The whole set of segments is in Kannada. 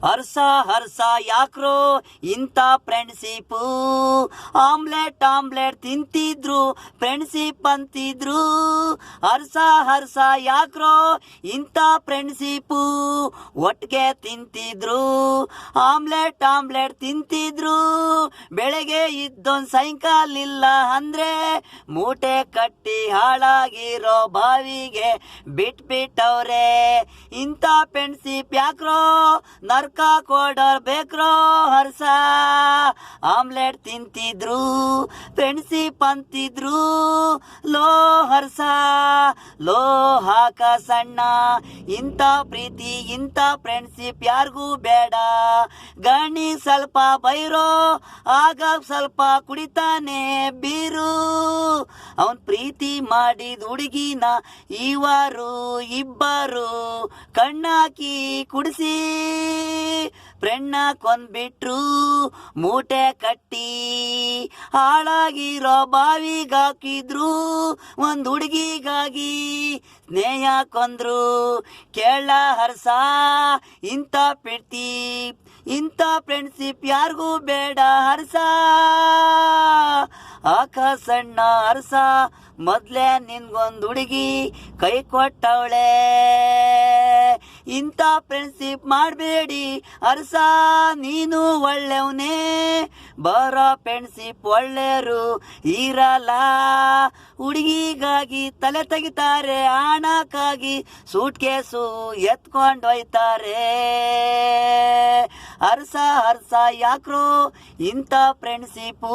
ಹರ್ಸ ಹರ್ಸ ಯಾಕ್ರೋ ಇಂಥ ಫ್ರೆಂಡ್ಶಿಪ್ಪು, ಆಮ್ಲೆಟ್ ತಿಂತಿದ್ರು ಫ್ರೆಂಡ್ಶಿಪ್ ಅಂತಿದ್ರು. ಹರ್ಸ ಹರ್ಸ ಯಾಕ್ರೋ ಇಂಥ ಫ್ರೆಂಡ್ಶಿಪ್ಪು, ಒಟ್ಟಿಗೆ ತಿಂತಿದ್ರು ಆಮ್ಲೆಟ್ ತಿಂತಿದ್ರು. ಬೆಳಗ್ಗೆ ಇದ್ದೊಂದು ಸಾಯಂಕಾಲ ಇಲ್ಲ ಅಂದ್ರೆ ಮೂಟೆ ಕಟ್ಟಿ ಹಾಳಾಗಿರೋ ಬಾವಿಗೆ ಬಿಟ್ಬಿಟ್ಟವ್ರೆ. ಇಂಥ ಫ್ರೆಂಡ್ಶಿಪ್ ಯಾಕ್ರೋ ನರ್ಕ ಕೊಡೋರ್ ಬೇಕ್ರೋ. ಹರ್ಸ ಆಮ್ಲೆಟ್ ತಿಂತಿದ್ರು ಫ್ರೆಂಡ್ಶಿಪ್ ಅಂತಿದ್ರು. ಲೋ ಹರ್ಸ ಲೋ ಹಾಕ ಸಣ್ಣ, ಇಂಥ ಪ್ರೀತಿ ಇಂಥ ಫ್ರೆಂಡ್ಶಿಪ್ ಯಾರಿಗೂ ಬೇಡ. ಗಣಿ ಸ್ವಲ್ಪ ಬೈರೋ ಆಗ ಸ್ವಲ್ಪ ಕುಡಿತಾನೆ ಬೀರು. ಅವನ್ ಪ್ರೀತಿ ಮಾಡಿದ ಹುಡುಗಿನ ಇಬ್ಬರು ಕಣ್ಣಾಕಿ ಕುಡಿಸಿ ಫ್ರೆಂಡ್ನ ಕೊಂದ್ಬಿಟ್ರು. ಮೂಟೆ ಕಟ್ಟಿ ಹಾಳಾಗಿರೋ ಬಾವಿಗಾಕಿದ್ರು. ಒಂದು ಹುಡುಗಿಗಾಗಿ ಸ್ನೇಹ ಕೊಂದ್ರು. ಕೇಳ ಹರ್ಸ ಇಂಥ ಪ್ರೀತಿ ಇಂಥ ಫ್ರೆಂಡ್ಶಿಪ್ ಯಾರಿಗೂ ಬೇಡ. ಹರ್ಸ ಆಕಾಶಣ್ಣ ಹರ್ಸ ಮೊದ್ಲೇ ನಿನ್ಗೊಂದು ಹುಡುಗಿ ಕೈ ಕೊಟ್ಟವಳೆ. ಇಂಥ ಫ್ರೆಂಡ್ಶಿಪ್ ಮಾಡಬೇಡಿ ಹರ್ಸ, ನೀನು ಒಳ್ಳೆವನೇ. ಬರೋ ಫ್ರೆಂಡ್ಶಿಪ್ ಒಳ್ಳೆಯರು ಇರಲ್ಲ. ಹುಡುಗಿಗಾಗಿ ತಲೆ ತೆಗಿತಾರೆ, ಹಣಕ್ಕಾಗಿ ಸೂಟ್ ಕೇಸು ಎತ್ಕೊಂಡೊಯ್ತಾರೆ. ಹರ್ಸ ಹರ್ಸ ಯಾಕ್ರೋ ಇಂಥ ಫ್ರೆಂಡ್ಶಿಪ್ಪು,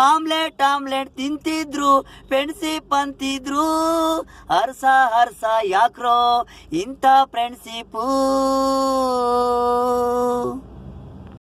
ಆಮ್ಲೆಟ್ ತಿಂತಿದ್ರು ಫ್ರೆಂಡ್ಶಿಪ್ ಅಂತಿದ್ರು. ಹರ್ಸ ಹರ್ಸ ಯಾಕ್ರೋ ಇಂಥ ಫ್ರೆಂಡ್ಶಿಪ್ಪು.